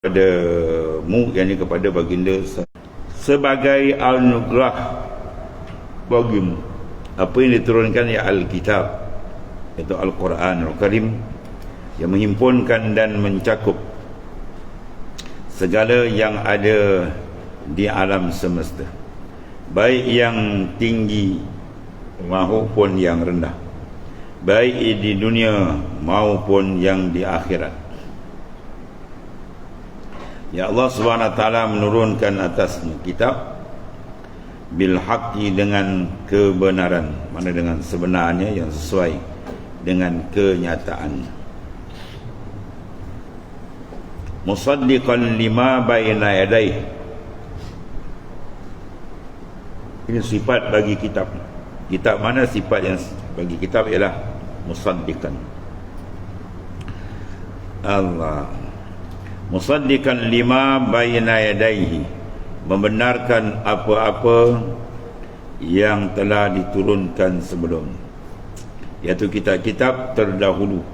kepada mu, yakni kepada baginda sebagai anugerah bagimu apa yang diturunkan ya Alkitab, iaitu Al-Quran Al-Karim, yang menghimpunkan dan mencakup segala yang ada di alam semesta, baik yang tinggi maupun yang rendah, baik di dunia maupun yang di akhirat. Ya Allah Subhanahu Wa Taala menurunkan atasmu kitab bil haqqi, dengan kebenaran, mana dengan sebenarnya yang sesuai dengan kenyataan. Musaddiqan lima baina yadayhi, ini sifat bagi kitab. Kitab mana sifat yang bagi kitab ialah musaddiqan. Allah musaddiqan lima baina yadayhi, membenarkan apa-apa yang telah diturunkan sebelum, iaitu kitab-kitab terdahulu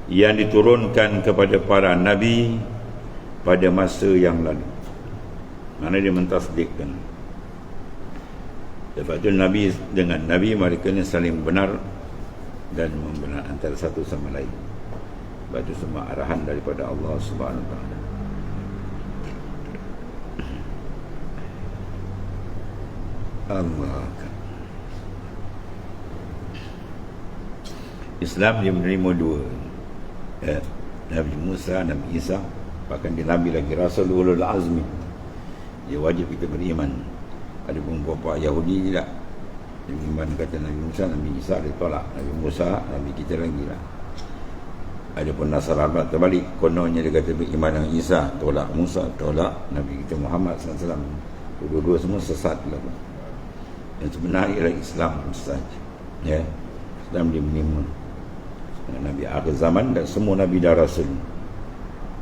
yang diturunkan kepada para nabi pada masa yang lalu. Mana dia mentasdikkan. Sebab itu nabi dengan nabi mereka ni saling benar dan membenar antara satu sama lain. Sebab itu semua arahan daripada Allah Subhanahu Wa Taala. Allah. Islam dia menerima dua, Nabi Musa, Nabi Isa, bahkan dia Nabi lagi, Rasul Ulul Azmi. Dia wajib kita beriman. Ada beberapa Yahudi tidak beriman kata Nabi Musa, Nabi Isa dia tolak. Nabi Musa, Nabi kita lagi lah. Ada pun Nasrani terbalik, kononnya dia kata beriman dengan Isa, tolak Musa, tolak Nabi kita Muhammad SAW. Dua-dua semua sesat lah. Yang sebenarnya ialah Islam saja. Ya, Islam dia menerima Nabi akhir zaman dan semua Nabi dan Rasul.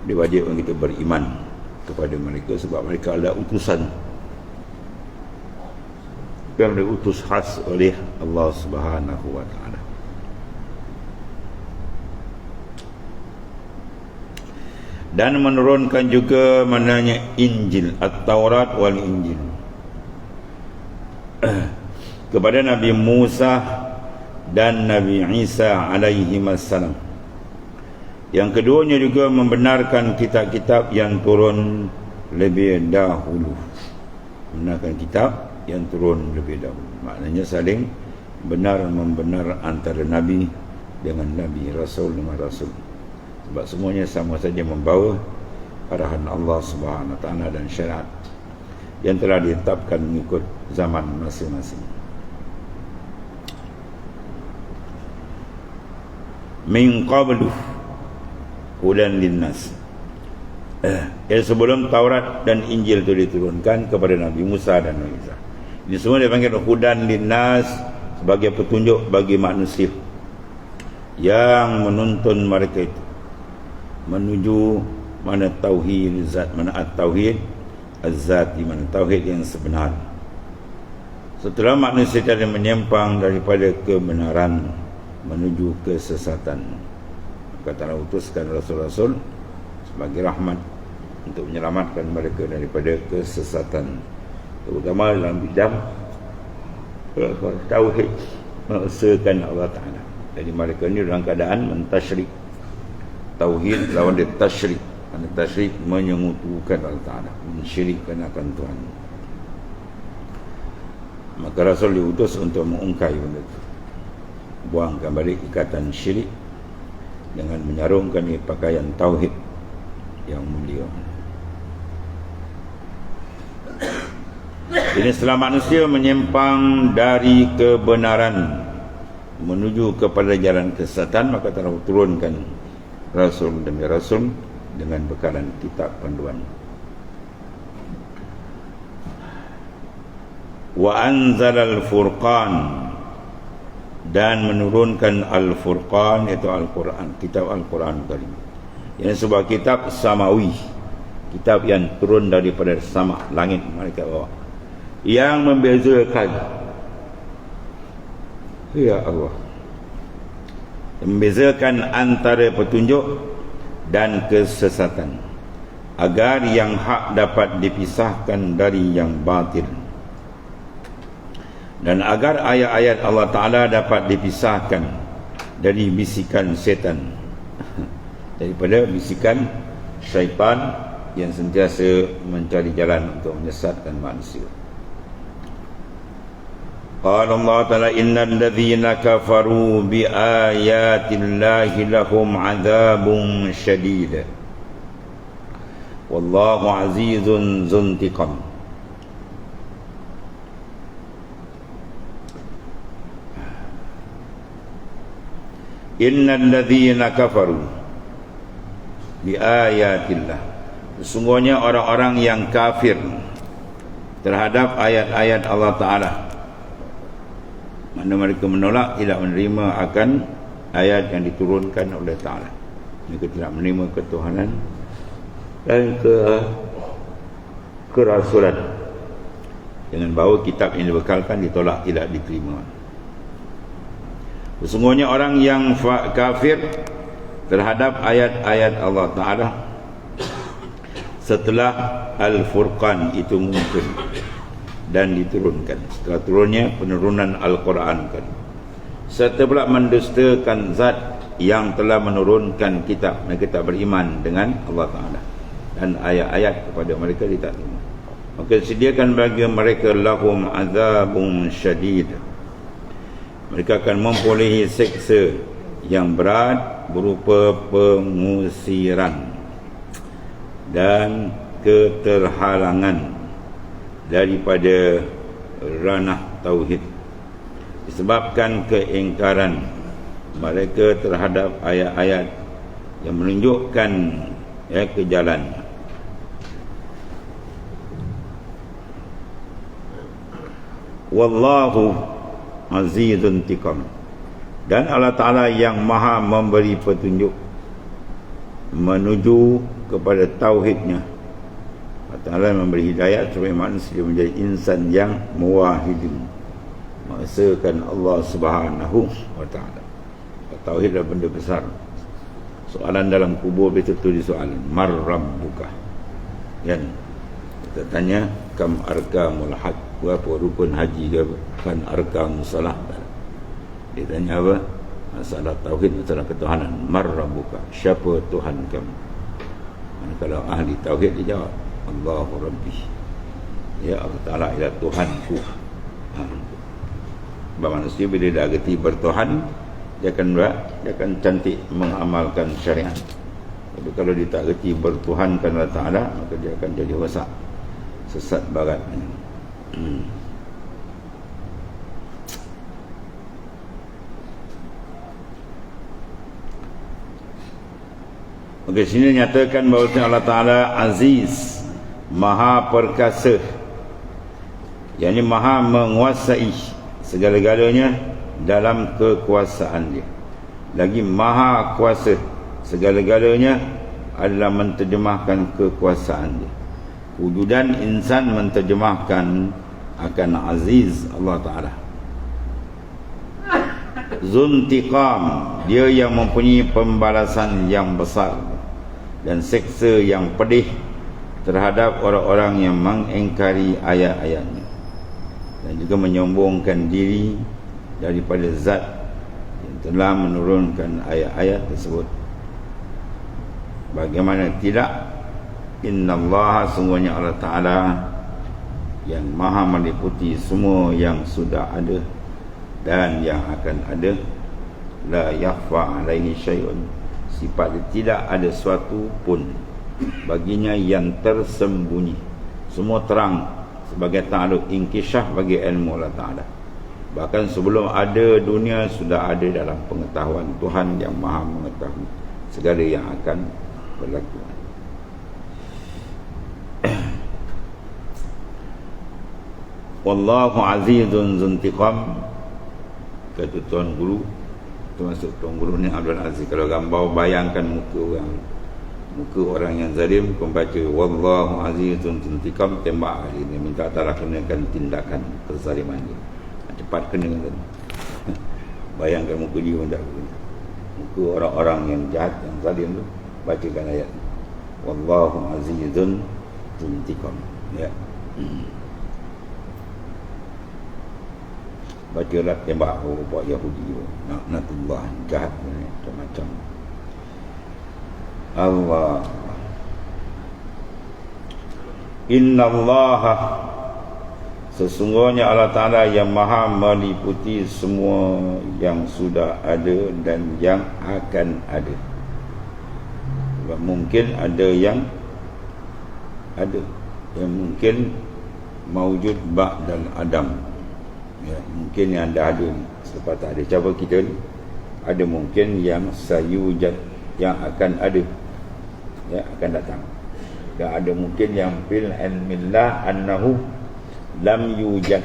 Dia wajib kita beriman kepada mereka sebab mereka adalah utusan yang diutus khas oleh Allah Subhanahu Wa Taala. Dan menurunkan juga maknanya Injil, At-Taurat wal Injil kepada Nabi Musa dan Nabi Isa alaihi wassalam. Yang keduanya juga membenarkan kitab-kitab yang turun lebih dahulu. Benarkan kitab yang turun lebih dahulu. Maknanya saling benar membenar antara Nabi dengan Nabi, Rasul dengan Rasul. Sebab semuanya sama saja membawa arahan Allah Subhanahu Wa Taala dan syariat yang telah ditetapkan mengikut zaman masing-masing. Min qablu hudan linnas, sebelum Taurat dan Injil itu diturunkan kepada Nabi Musa dan Nabi Isa. Ini semua dipanggil hudan linnas, sebagai petunjuk bagi manusia yang menuntun mereka itu menuju mana tauhid zat, mana at-tauhid az-zati, mana tauhid yang sebenar. Setelah manusia tadi menyimpang daripada kebenaran menuju kesesatan, maka telah utuskan rasul-rasul sebagai rahmat untuk menyelamatkan mereka daripada kesesatan, terutama dalam bidang tauhid, mengesahkan Allah Ta'ala. Jadi mereka ini dalam keadaan mentasyrik tauhid lawan dia tasyrik. Tasyrik menyekutukan Allah Ta'ala, mensyirikkan akan Tuhan. Maka Rasul diutus untuk mengungkai benda itu, buangkan balik ikatan syirik dengan menyarungkan pakaian tauhid yang mulia. Ini setelah manusia menyimpang dari kebenaran menuju kepada jalan kesesatan, maka telah turunkan Rasul demi Rasul dengan bekalan kitab panduan. Wa anzalal furqan, dan menurunkan al-furqan, iaitu Al-Quran, kitab Al-Quran Karim. Ini sebuah kitab samawi, kitab yang turun daripada sama, langit malaikat bawah, yang membezakan, ya Allah, membezakan antara petunjuk dan kesesatan, agar yang hak dapat dipisahkan dari yang batil, dan agar ayat-ayat Allah Ta'ala dapat dipisahkan dari bisikan setan, daripada bisikan syaitan yang sentiasa mencari jalan untuk menyesatkan manusia. Qala Allah Ta'ala innal ladzina kafaru bi ayatillahi lahum 'adzabun syadid wallahu 'azizun dzuntiqam. Innal ladzina kafaru bi ayatillah, sesungguhnya orang-orang yang kafir terhadap ayat-ayat Allah Ta'ala, mana mereka menolak, tidak menerima akan ayat yang diturunkan oleh Ta'ala. Mereka tidak menerima ketuhanan dan kerasulan, dengan bahawa kitab yang dibekalkan ditolak, tidak diterima. Sesungguhnya orang yang kafir terhadap ayat-ayat Allah Ta'ala setelah Al-Furqan itu muncul dan diturunkan, setelah turunnya penurunan Al-Quran kan, serta pula mendustakan zat yang telah menurunkan kitab, mereka tak beriman dengan Allah Ta'ala dan ayat-ayat kepada mereka tidak terima, maka sediakan bagi mereka lahum azabun syadid, mereka akan memperolehi seksa yang berat berupa pengusiran dan keterhalangan daripada ranah tauhid, disebabkan keingkaran mereka terhadap ayat-ayat yang menunjukkan ke jalan. Wallahu azizun tiqam, dan Allah Ta'ala yang maha memberi petunjuk menuju kepada tauhidnya. Allah Ta'ala memberi hidayah supaya manusia menjadi insan yang muwahhidin, mengesahkan Allah Subhanahu wa Ta'ala. Tauhid adalah benda besar. Soalan dalam kubur betul-betul disoalan, mar rabbuka, kan? Kita tanya kam arkamul hajj, berapa rukun haji ke, kan arkamus salah. Dia tanya apa? Masalah tauhid, masalah ketuhanan. Mar rabbuka, siapa Tuhan kamu? Kalau ahli tauhid dia jawab, Allahu Rabbi, ya Allah Ta'ala ialah Tuhanku. Manusia bila dah gerti bertuhan, dia akan cantik mengamalkan syariat. Tapi kalau dia tak gerti bertuhankan Allah Ta'ala, maka dia akan jadi rosak, sesat barat. Okey, sini nyatakan bahawa Allah Ta'ala Aziz, Maha Perkasa, yakni Maha menguasai segala-galanya dalam kekuasaan dia. Lagi Maha Kuasa, segala-galanya adalah menterjemahkan kekuasaan dia. Wujudan insan menterjemahkan akan Aziz Allah Ta'ala. Zuntiqam, dia yang mempunyai pembalasan yang besar dan seksa yang pedih terhadap orang-orang yang mengingkari ayat-ayatnya dan juga menyombongkan diri daripada zat yang telah menurunkan ayat-ayat tersebut. Bagaimana tidak, innallaha, sungguhnya Allah Ta'ala yang maha meliputi semua yang sudah ada dan yang akan ada. La yakhfa alaihi syai'un, sifat dia tidak ada suatu pun baginya yang tersembunyi, semua terang sebagai ta'aluk inkisyaf bagi ilmu Allah Ta'ala. Bahkan sebelum ada dunia sudah ada dalam pengetahuan Tuhan yang maha mengetahui segala yang akan berlaku. Wallahu azizun zuntiqam, kata Tuan Guru, termasuk Tuan Guru ni Abdul Aziz. Kalau gambar bayangkan muka orang yang zalim, kau baca wallahu azizun zuntiqam, tembak hari ni, minta Allah kenakan tindakan kezaliman dia, cepat kena kan. Bayangkan muka dia pun tak kena. Muka orang-orang yang jahat, yang zalim tu, bacakan ayat ni. wallahu azizun dzuntiqam. Ya. Bacalah tembak buat Yahudi naknatullah, jahat macam-macam. Allah Innallaha, sesungguhnya Allah Ta'ala yang maha meliputi semua yang sudah ada dan yang akan ada. Sebab mungkin ada yang mungkin mawujud ba'dal Adam, ya, mungkin yang dah ada selepas tak ada. Cara kita ni ada mungkin yang sayujad, yang akan ada, ya, akan datang. Dan ada mungkin yang fil ilmillah annahu lam yujad,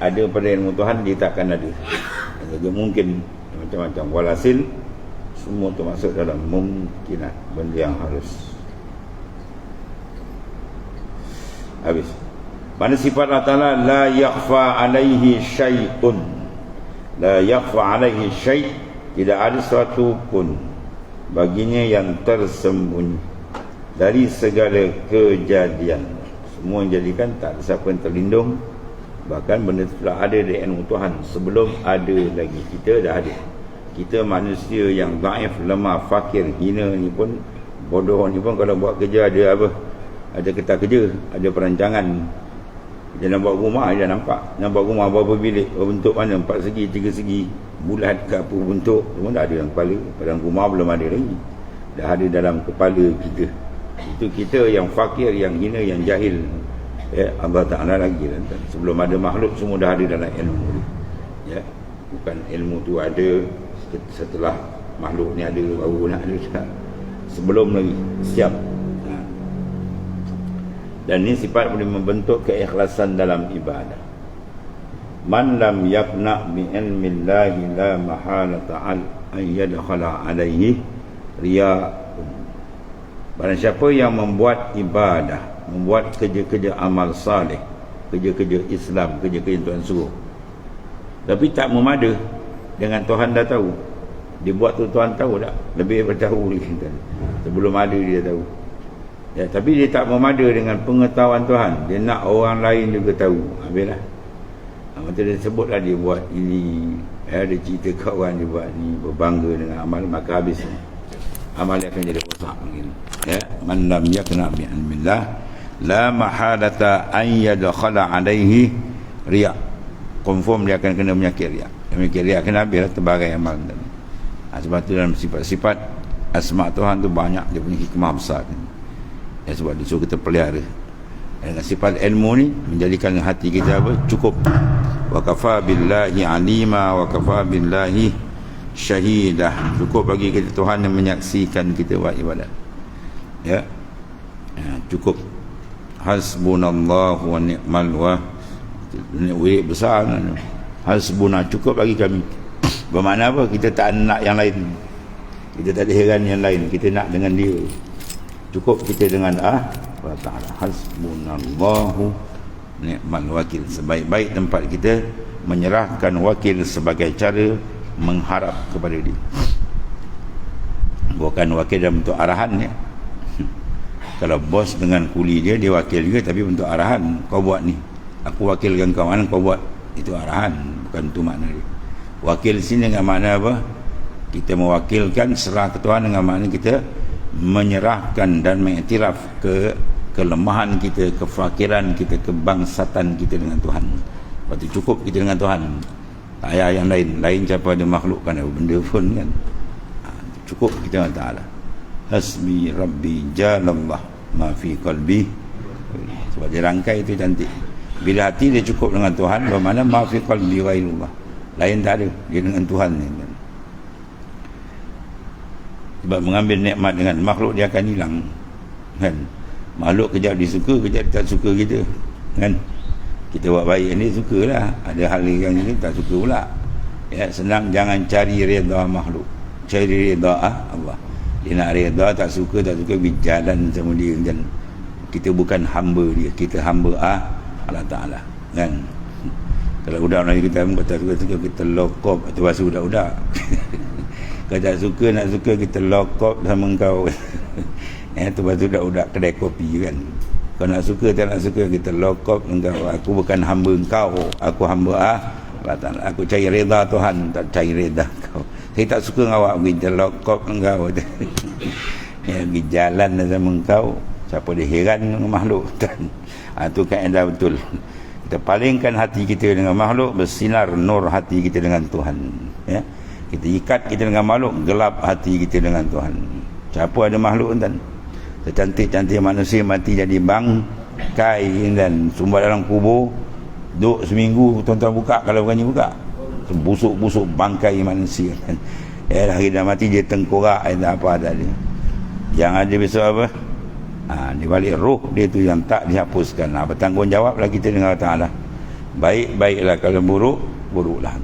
ada pada ilmu Tuhan dia takkan ada. Jadi mungkin macam-macam. Walhasil semua termasuk dalam mungkinat, benda yang harus. Habis. Mana sifat Allah Ta'ala la yakhfa alaihi syai'un, la yakhfa alaihi syai', tidak ada sesuatu pun baginya yang tersembunyi dari segala kejadian. Semua yang jadikan, tak ada siapa yang terlindung. Bahkan benda itu telah ada di ilmu Tuhan sebelum ada lagi. Kita dah ada. Kita manusia yang dhaif, lemah, fakir, hina ni pun, bodoh ni pun, kalau buat kerja ada apa? Ada kertas kerja, ada perancangan. Dia nak buat rumah, dia dah nampak. Nak buat rumah berapa bilik, bentuk mana, 4 segi, 3 segi, bulat ke apa bentuk, semua dah ada dalam kepala. Padahal rumah belum ada lagi, dah ada dalam kepala kita. Itu kita yang fakir, yang hina, yang jahil. Ya, Allah Ta'ala lagi. Sebelum ada makhluk, semua dah ada dalam ilmu. Ya, bukan ilmu tu ada setelah makhluk ni ada, baru nak ada. Sebelum lagi, siap. Dan ini sifat boleh membentuk keikhlasan dalam ibadah. Man lam yaqna bi ilmillahi la mahalata an yadkhala alaihi riya'un. Barang siapa yang membuat ibadah, membuat kerja-kerja amal saleh, kerja-kerja Islam, kerja-kerja Tuhan suruh, tapi tak memada dengan Tuhan dah tahu, dia buat tu Tuhan tahu tak? Lebih bertahu lagi. Sebelum ada dia tahu. Ya, tapi dia tak memada dengan pengetahuan Tuhan. Dia nak orang lain juga tahu. Habislah. Macam dia sebutlah dia buat ini. Dia cerita kawan dia buat ni, berbangga dengan amal, maka habis. Amal dia akan jadi rosak begini. Ya, man lam yaqna bi ilmillah la mahalata an yadkhala alaihi riya. Confirm dia akan kena penyakit riya. Penyakit riya kena habislah terbagai amal tadi. Sebab tu dalam sifat-sifat asma Tuhan tu banyak dia punya hikmah besar. Ya, sebab dia suruh kita pelihara. Dengan sifat ilmu ni menjadikan hati kita apa? Cukup. Wa kafa billahi alima wa kafa billahi syahidah. Cukup bagi kita Tuhan yang menyaksikan kita buat ibadat. Ya. Ya, cukup. Hasbunallahu wa ni'mal wakil. Besar. Hasbuna, cukup bagi kami. Bermakna apa? Kita tak nak yang lain. Kita tak ada heran yang lain. Kita nak dengan dia. Cukup kita dengan Allah Ta'ala. Hasbunallahu ni'mal wakil. Sebaik-baik tempat kita menyerahkan wakil sebagai cara mengharap kepada dia. Bukan wakil dalam bentuk arahan ya. Kalau bos dengan kuli dia, dia wakil juga, tapi bentuk arahan. Kau buat ni, aku wakilkan kau, mana kau buat. Itu arahan, bukan itu makna dia. Wakil sini dengan makna apa? Kita mewakilkan, serah ke Tuhan dengan makna kita menyerahkan dan mengiktiraf kelemahan kita, kefakiran kita, kebangsatan kita dengan Tuhan. Lepas tu cukup kita dengan Tuhan. Tak payah yang lain. Lain siapa ada makhluk kan, benda pun kan. Cukup kita dengan Ta'ala. Hasbi Rabbi jalallah ma fi qalbi. Sebab dia rangkai itu cantik. Bila hati dia cukup dengan Tuhan, bermakna ma fi qalbi ghairullah. Lain tak ada, dia dengan Tuhan ni. Sebab mengambil nikmat dengan makhluk dia akan hilang kan. Makhluk kejap dia suka, kejap dia tak suka kita kan. Kita buat baik ni sukalah, ada hal yang ini tak suka pula ya. Senang, jangan cari redha makhluk, cari redha Allah. Dia nak redha, tak suka berjalan sama dia kan. Kita bukan hamba dia, kita hamba Allah Ta'ala kan. Kalau budak Melayu kita tak suka kita lokop atau bahasa budak-budak. Kalau tak suka, nak suka kita lock up sama kau. Tu lepas tu budak kedai kopi kan, kau nak suka tak nak suka, kita lokop engkau, aku bukan hamba engkau, aku hamba aku cari reda Tuhan, tak cari reda kau. Saya tak suka dengan awak, kita lokop engkau. Pergi jalan sama engkau, siapa dia heran dengan makhluk kan. Itu kaedah betul. Kita palingkan hati kita dengan makhluk, bersinar nur hati kita dengan Tuhan. Kita ikat kita dengan makhluk, gelap hati kita dengan Tuhan. Siapa ada makhluk kan, secantik-cantik manusia mati jadi bangkai dan sumbat dalam kubur, duduk seminggu, tuan-tuan buka, kalau berani buka, busuk-busuk bangkai manusia kan. Hari dah mati dia tengkorak, tak apa ada dia. Yang ada besok apa? Di balik roh dia tu yang tak dihapuskan. Bertanggungjawablah kita dengan Allah Ta'ala. Baik-baiklah, kalau buruk, buruklah.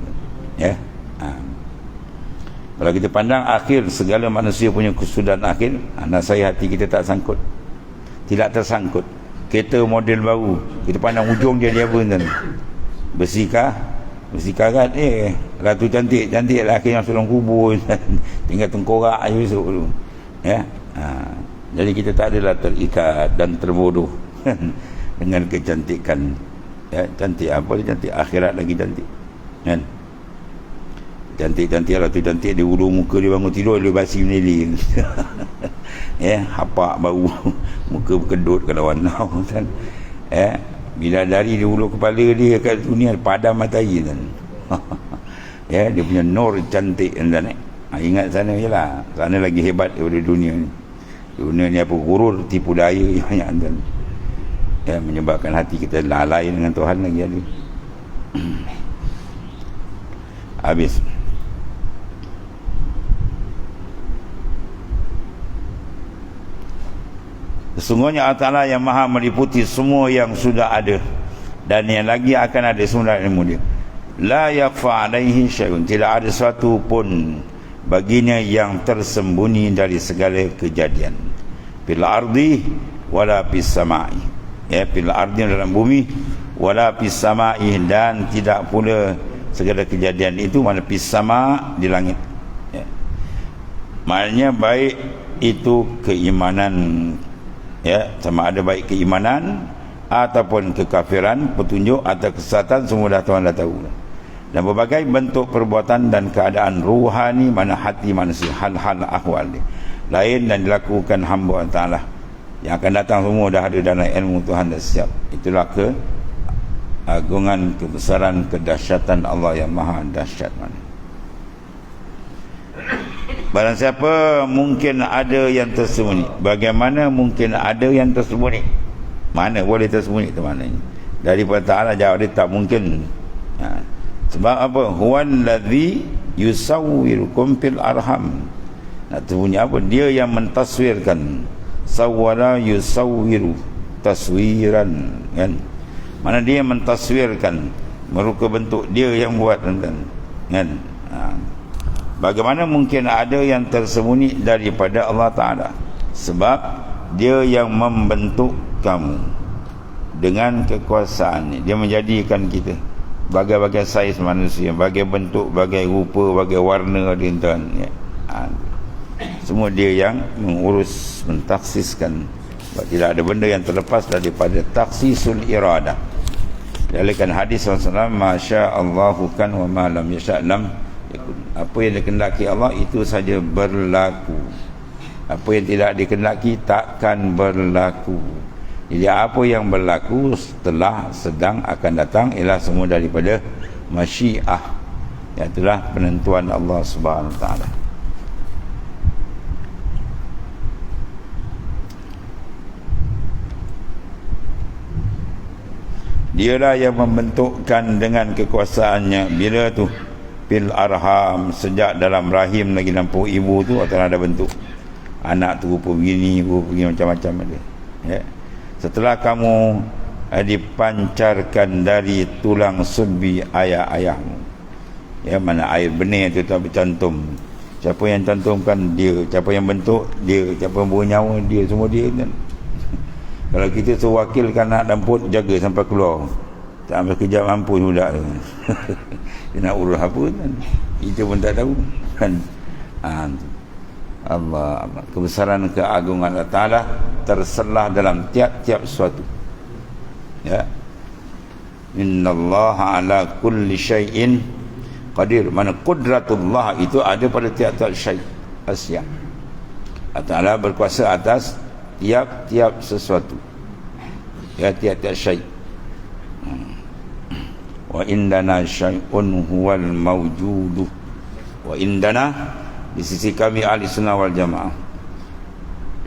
Kalau kita pandang akhir, segala manusia punya kesudahan akhir, nasai hati kita tak sangkut, tidak tersangkut. Kereta model baru, kita pandang ujung dia apa kan? Besikah kan? Ratu cantik lah, akhirnya masuk dalam kubur. Tinggal tengkorak je besok dulu. Jadi kita tak adalah terikat dan terbodoh dengan kecantikan. Cantik apa dia cantik, akhirat lagi cantik kan. Cantik-cantik lah tu, cantik dia ulu muka dia bangun tidur dia basi menili. Hapak bau, muka berkedut kalau warna kan. Bila dari dia ulu kepala dia kat dunia padam matahari kan. Dia punya nur cantik kan. Ingat sana je lah, sana lagi hebat daripada dunia ni. Dunia ni apa, gurur, tipu daya yang banyak kan. Menyebabkan hati kita lalai dengan Tuhan lagi ada. Habis. Sesungguhnya Allah Ta'ala yang maha meliputi semua yang sudah ada dan yang lagi akan ada semua ilmu dia. La yakfa alaihi syai'un, tidak ada sesuatu pun baginya yang tersembunyi dari segala kejadian. Fil ardi wala fis samai. Fil ardi dalam bumi, wala fis samai, dan tidak pula segala kejadian itu mana fis sama di langit. Maknanya baik itu keimanan, sama ada baik keimanan ataupun kekafiran, petunjuk atau kesesatan, semua dah Tuhan dah tahu. Dan berbagai bentuk perbuatan dan keadaan ruhani, mana hati manusia, hal-hal ahwal dia lain dan dilakukan hamba Allah Ta'ala yang akan datang, semua dah ada dalam ilmu Tuhan dah siap. Itulah keagungan, kebesaran, kedahsyatan Allah yang maha dahsyat. Barang siapa mungkin ada yang tersembunyi. Bagaimana mungkin ada yang tersembunyi? Mana boleh tersembunyi tu maknanya? Daripada Ta'ala jawab dia tak mungkin. Sebab apa? Huwallazi yusawwirukum fil arham. Nak tersembunyi apa? Dia yang mentaswirkan. Sawwara yusawwiru taswiran kan? Mana dia yang mentaswirkan, merupa bentuk dia yang buat kan? Bagaimana mungkin ada yang tersembunyi daripada Allah Ta'ala? Sebab dia yang membentuk kamu dengan kekuasaannya. Dia menjadikan kita bagai-bagai saiz manusia, bagai bentuk, bagai rupa, bagai warna dan semua dia yang mengurus, mentaksiskan. Sebab tidak ada benda yang terlepas daripada taksisul iradah. Dalam hadis Rasulullah, Masya Allahu kan wa ma lam yasha' lam yakun. Apa yang dikehendaki Allah itu saja berlaku. Apa yang tidak dikehendaki takkan berlaku. Jadi apa yang berlaku setelah, sedang, akan datang ialah semua daripada masyiah, iaitulah penentuan Allah Subhanahu Wa Taala. Dialah yang membentukkan dengan kekuasaannya. Bila tu? Fil arham, sejak dalam rahim lagi nampak ibu tu atau ada bentuk anak tu rupa begini, rupa begini, macam-macam ada. Setelah kamu dipancarkan dari tulang sulbi ayah-ayahmu, mana air benih tu tak bercantum, siapa yang cantumkan? Dia. Siapa yang bentuk? Dia. Siapa yang bernyawa? Dia. Semua dia kan. Kalau kita sewakilkan anak dan put, jaga sampai keluar, tak sampai kejap mampu budak tu. Dia nak urus apa kan, kita pun tak tahu kan. Allah, Allah. Kebesaran keagungan Allah Ta'ala terselah dalam tiap-tiap suatu. Ya. Innallaha ala kulli syai'in qadir. Mana qudratullah itu ada pada tiap-tiap syai' asya. Allah Ta'ala berkuasa atas tiap-tiap sesuatu. Ya, tiap-tiap syai'. Wa indana syai'un huwal mawjudu. Wa indana, di sisi kami ahli sunnah wal jamaah,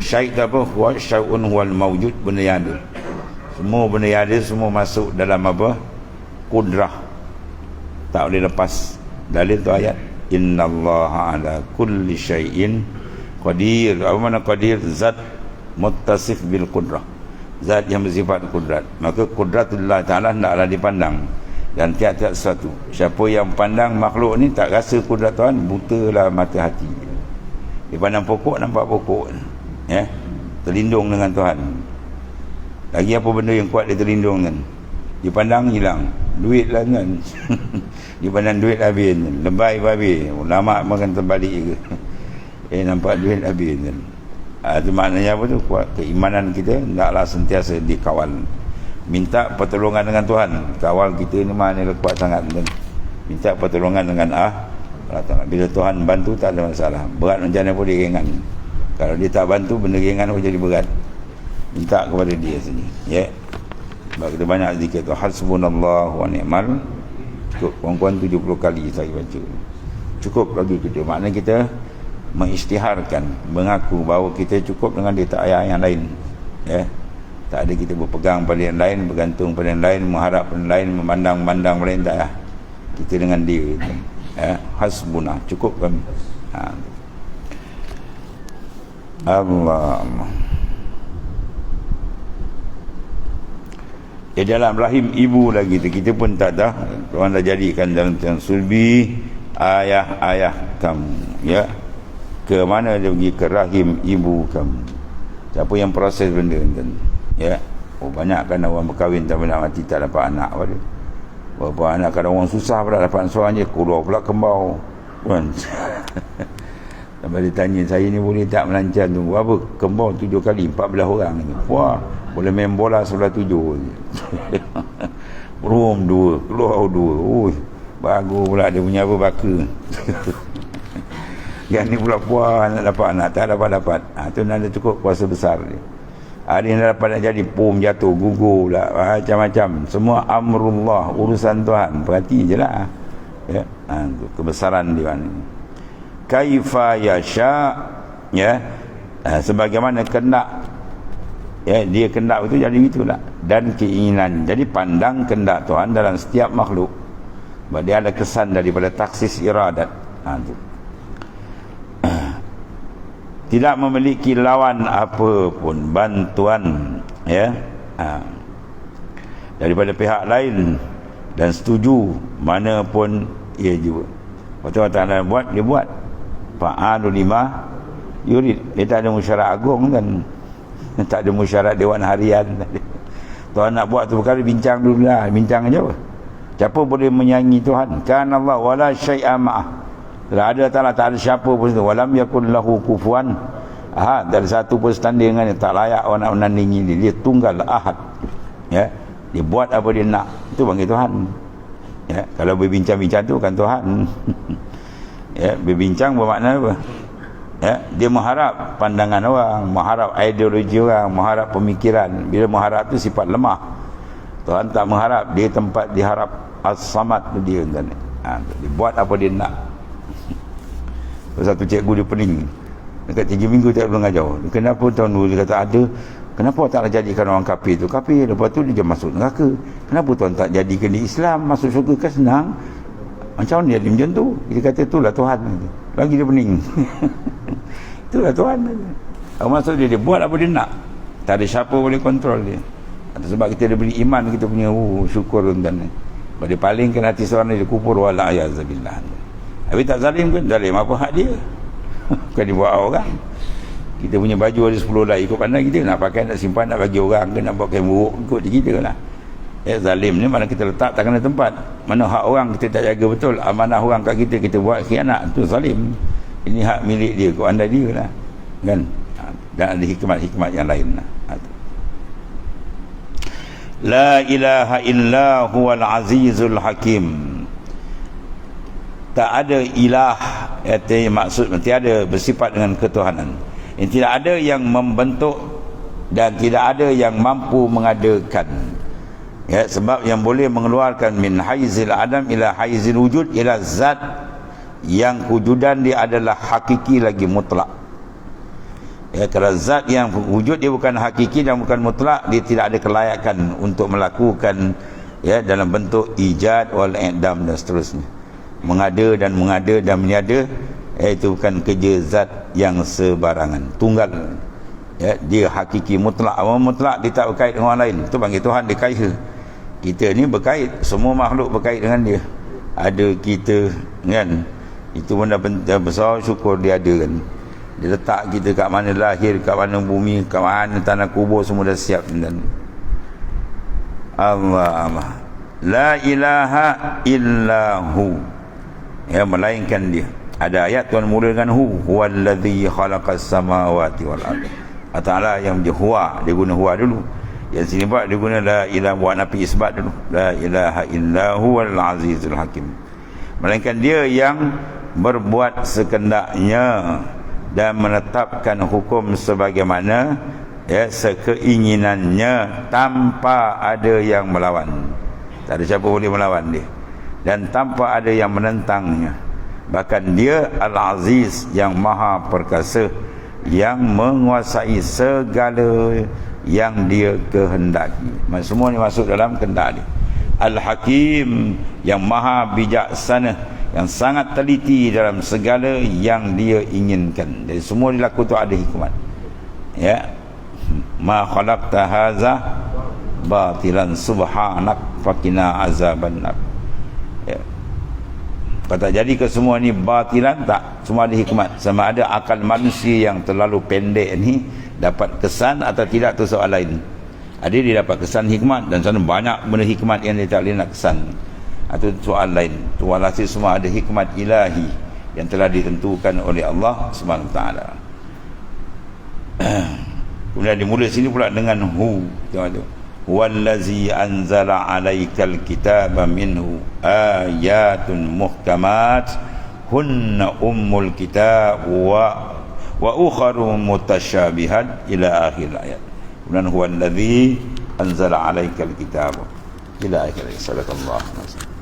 syai' apa? Huwa syai'un huwal mawjud, benda yang ada. Semua benda yang ada semua masuk dalam apa? Kudrah. Tak boleh lepas. Dalil tu ayat innallaha ala kulli syai'in qadir. Apa makna qadir? Zat muttasif bil qudrah, zat yang bersifat kudrat. Maka kudratullah Ta'ala hendaklah dipandang dan tiap-tiap sesuatu. Siapa yang pandang makhluk ni tak rasa kudrat Tuhan, butalah mata hati. Dia pandang pokok, nampak pokok, ya, terlindung dengan Tuhan. Lagi apa benda yang kuat dia terlindung kan? Dia pandang hilang, duit lah kan. Dia pandang duit habis, lebay habis, ulama makan terbalik ke. Nampak duit habis kan. Itu maknanya apa tu? Kuat keimanan kita hendaklah sentiasa dikawal. Minta pertolongan dengan Tuhan. Kawal kita ni mana kuat sangat kan? Minta pertolongan dengan Allah Ta'ala. Bila Tuhan bantu tak ada masalah. Berat macam mana pun dia ringan. Kalau dia tak bantu, benda ringan pun jadi berat. Minta kepada dia saja, ya. Sebab kita banyak zikir tu, hasbunallahu wa ni'mal. Cukup puan-puan 70 kali saya baca. Cukup lagi kita. Maknanya kita mengisytiharkan, mengaku bahawa kita cukup dengan dia, tak ayat yang lain, ya. Tak ada kita berpegang pada yang lain, bergantung pada yang lain, mengharap pada yang lain, memandang-mandang pada yang lain, tak. Kita dengan dia, ya. Hasbuna, cukup kami. Allah. Dalam rahim ibu lagi tu, kita pun tak tahu. Tuhan dah jadikan dalam sulbi ayah kamu, ya. Ke mana dia pergi? Ke rahim ibu kamu. Siapa yang proses benda kan? Ya. Banyak kan orang berkahwin tak banyak mati tak dapat anak pada. Berapa anak kadang orang susah pula dapat seorang je, keluar pula kembau. Kan? Sampai dia tanya, saya ni boleh tak melancar tu? Apa? Kembau 7 kali, 14 orang. Wah, boleh main bola sebelah 7. Berum 2, keluar 2. Bagus pula dia punya apa, baka. Yang ni pula puas nak dapat anak, tak dapat. Tu nak ada cukup kuasa besar dia. Ada yang dapat nak jadi pom jatuh, gugur pula, macam-macam. Semua amrullah, urusan Tuhan. Perhati je lah, ya. Kebesaran dia ni. Kaifa yasha, ya. Sebagaimana kendak, ya, dia kendak itu jadi itulah. Dan keinginan. Jadi pandang kendak Tuhan dalam setiap makhluk. Sebab dia ada kesan daripada taksis iradat. Tu. Tidak memiliki lawan apa pun, bantuan, ya, daripada pihak lain, dan setuju mana pun ia juga. Waktu Allah Ta'ala buat, dia buat. Fa'alu lima yurid. Dia tak ada musyarat agung kan, tak ada musyarat dewan harian. Tuhan nak buat tu perkara, bincang dulu lah. Bincang aja apa? Siapa boleh menyaingi Tuhan? Kan Allah wala syai'a ma'ah. Kalau ada Ta'ala, tak ada siapa pun itu. Walam yakun lahu kufuwan ahad. Tak ada satu pun standing dengan dia. Tak layak orang nak menandingi dia. Dia tunggal ahad, ya. Dia buat apa dia nak, itu panggil Tuhan, ya. Kalau berbincang-bincang tu kan Tuhan. Ya, berbincang bermakna apa? Ya, dia mengharap pandangan orang, mengharap ideologi orang, mengharap pemikiran. Bila mengharap tu sifat lemah. Tuhan tak mengharap, dia tempat diharap. As-samad tu dia kan. Dia buat apa dia nak. Satu cikgu dia pening dekat 3 minggu tak belum ajar. Kenapa tahun dulu dia kata ada, kenapa tak jadikan orang kafir tu kafir, lepas tu dia masuk neraka? Kenapa Tuhan tak jadikan dia Islam, masuk syurga kan senang? Macam mana dia macam tu? Dia kata itulah Tuhan. Lagi dia pening. Itulah Tuhan. Maksud dia buat apa dia nak. Tak ada siapa boleh kontrol dia. Sebab kita dah beri iman, kita punya syukur dan sebab dia palingkan hati seorang dia kufur wala ayazabillah. Habis tak zalim kan? Zalim apa hak dia? Bukan dia buat orang. Kita punya baju ada 10 lah, ikut pandang kita nak pakai, nak simpan, nak bagi orang ke, nak buat kain buruk, ikut kita lah. Ya, zalim ni mana kita letak tak kena tempat. Mana hak orang kita tak jaga betul, amanah orang kat kita, kita buat khianat, tu zalim. Ini hak milik dia, kau anda dia lah, kan? Dan ada hikmat-hikmat yang lain lah. La ilaha illa huwal azizul hakim. Tak ada ilah, itu maksud tiada bersifat dengan ketuhanan. Tidak ada yang membentuk dan tidak ada yang mampu mengadakan. Ya, sebab yang boleh mengeluarkan min haizil adam ila haizil wujud ila zat yang wujudan dia adalah hakiki lagi mutlak. Ya, kalau zat yang wujud dia bukan hakiki dan bukan mutlak, dia tidak ada kelayakan untuk melakukan ya dalam bentuk ijad wal i'dam dan seterusnya. Mengada dan meniada, itu bukan kerja zat yang sebarangan, tunggal. Ya, dia hakiki mutlak. Orang mutlak dia tak berkait dengan orang lain, itu panggil Tuhan dia kaya. Kita ni berkait, semua makhluk berkait dengan dia. Ada kita kan, itu benda besar, syukur dia ada kan. Dia letak kita kat mana lahir, kat mana bumi, kat mana tanah kubur, semua dah siap. Dan Allah la ilaha illahu, ya, melainkan dia. Ada ayat Tuhan mula dengan huwallazi khalaqas samawati wal ardh. Allah Ta'ala yang dia huwa, dia guna huwa dulu. Yang sini buat dia guna la ilaha, buat nafi isbat dulu. La ilaha illa huwal azizul hakim. Melainkan dia yang berbuat sekendaknya dan menetapkan hukum sebagaimana ya sekeinginannya tanpa ada yang melawan. Tak ada siapa boleh melawan dia, dan tanpa ada yang menentangnya. Bahkan dia Al-Aziz yang maha perkasa, yang menguasai segala yang dia kehendaki. Semua ni masuk dalam kehendak dia. Al-Hakim yang maha bijaksana, yang sangat teliti dalam segala yang dia inginkan. Jadi semua dilakukan tu ada hikmat. Ya, ma khalaqta hadza batilan subhanak faqina azabannar. Ya, kata jadi ke semua ni batilan, tak, semua ada hikmat. Sama ada akal manusia yang terlalu pendek ni dapat kesan atau tidak, tu soal lain. Ada dia dapat kesan hikmat, dan sana banyak benda hikmat yang dia tak boleh nak kesan, itu soal lain. Tu walhasil semua ada hikmat ilahi yang telah ditentukan oleh Allah Subhanahu Wa Taala. Kemudian dimulai sini pula dengan hu. Tengok tu, wallazi anzala alaikal kitaba minhu ayatun muhkamat hunna ummul kitab wa ukharu mutasyabihat ila akhir ayat. Kemudian huwallazi anzala alaikal kitaba ila akhir ayat. Sadaqallahu alazim.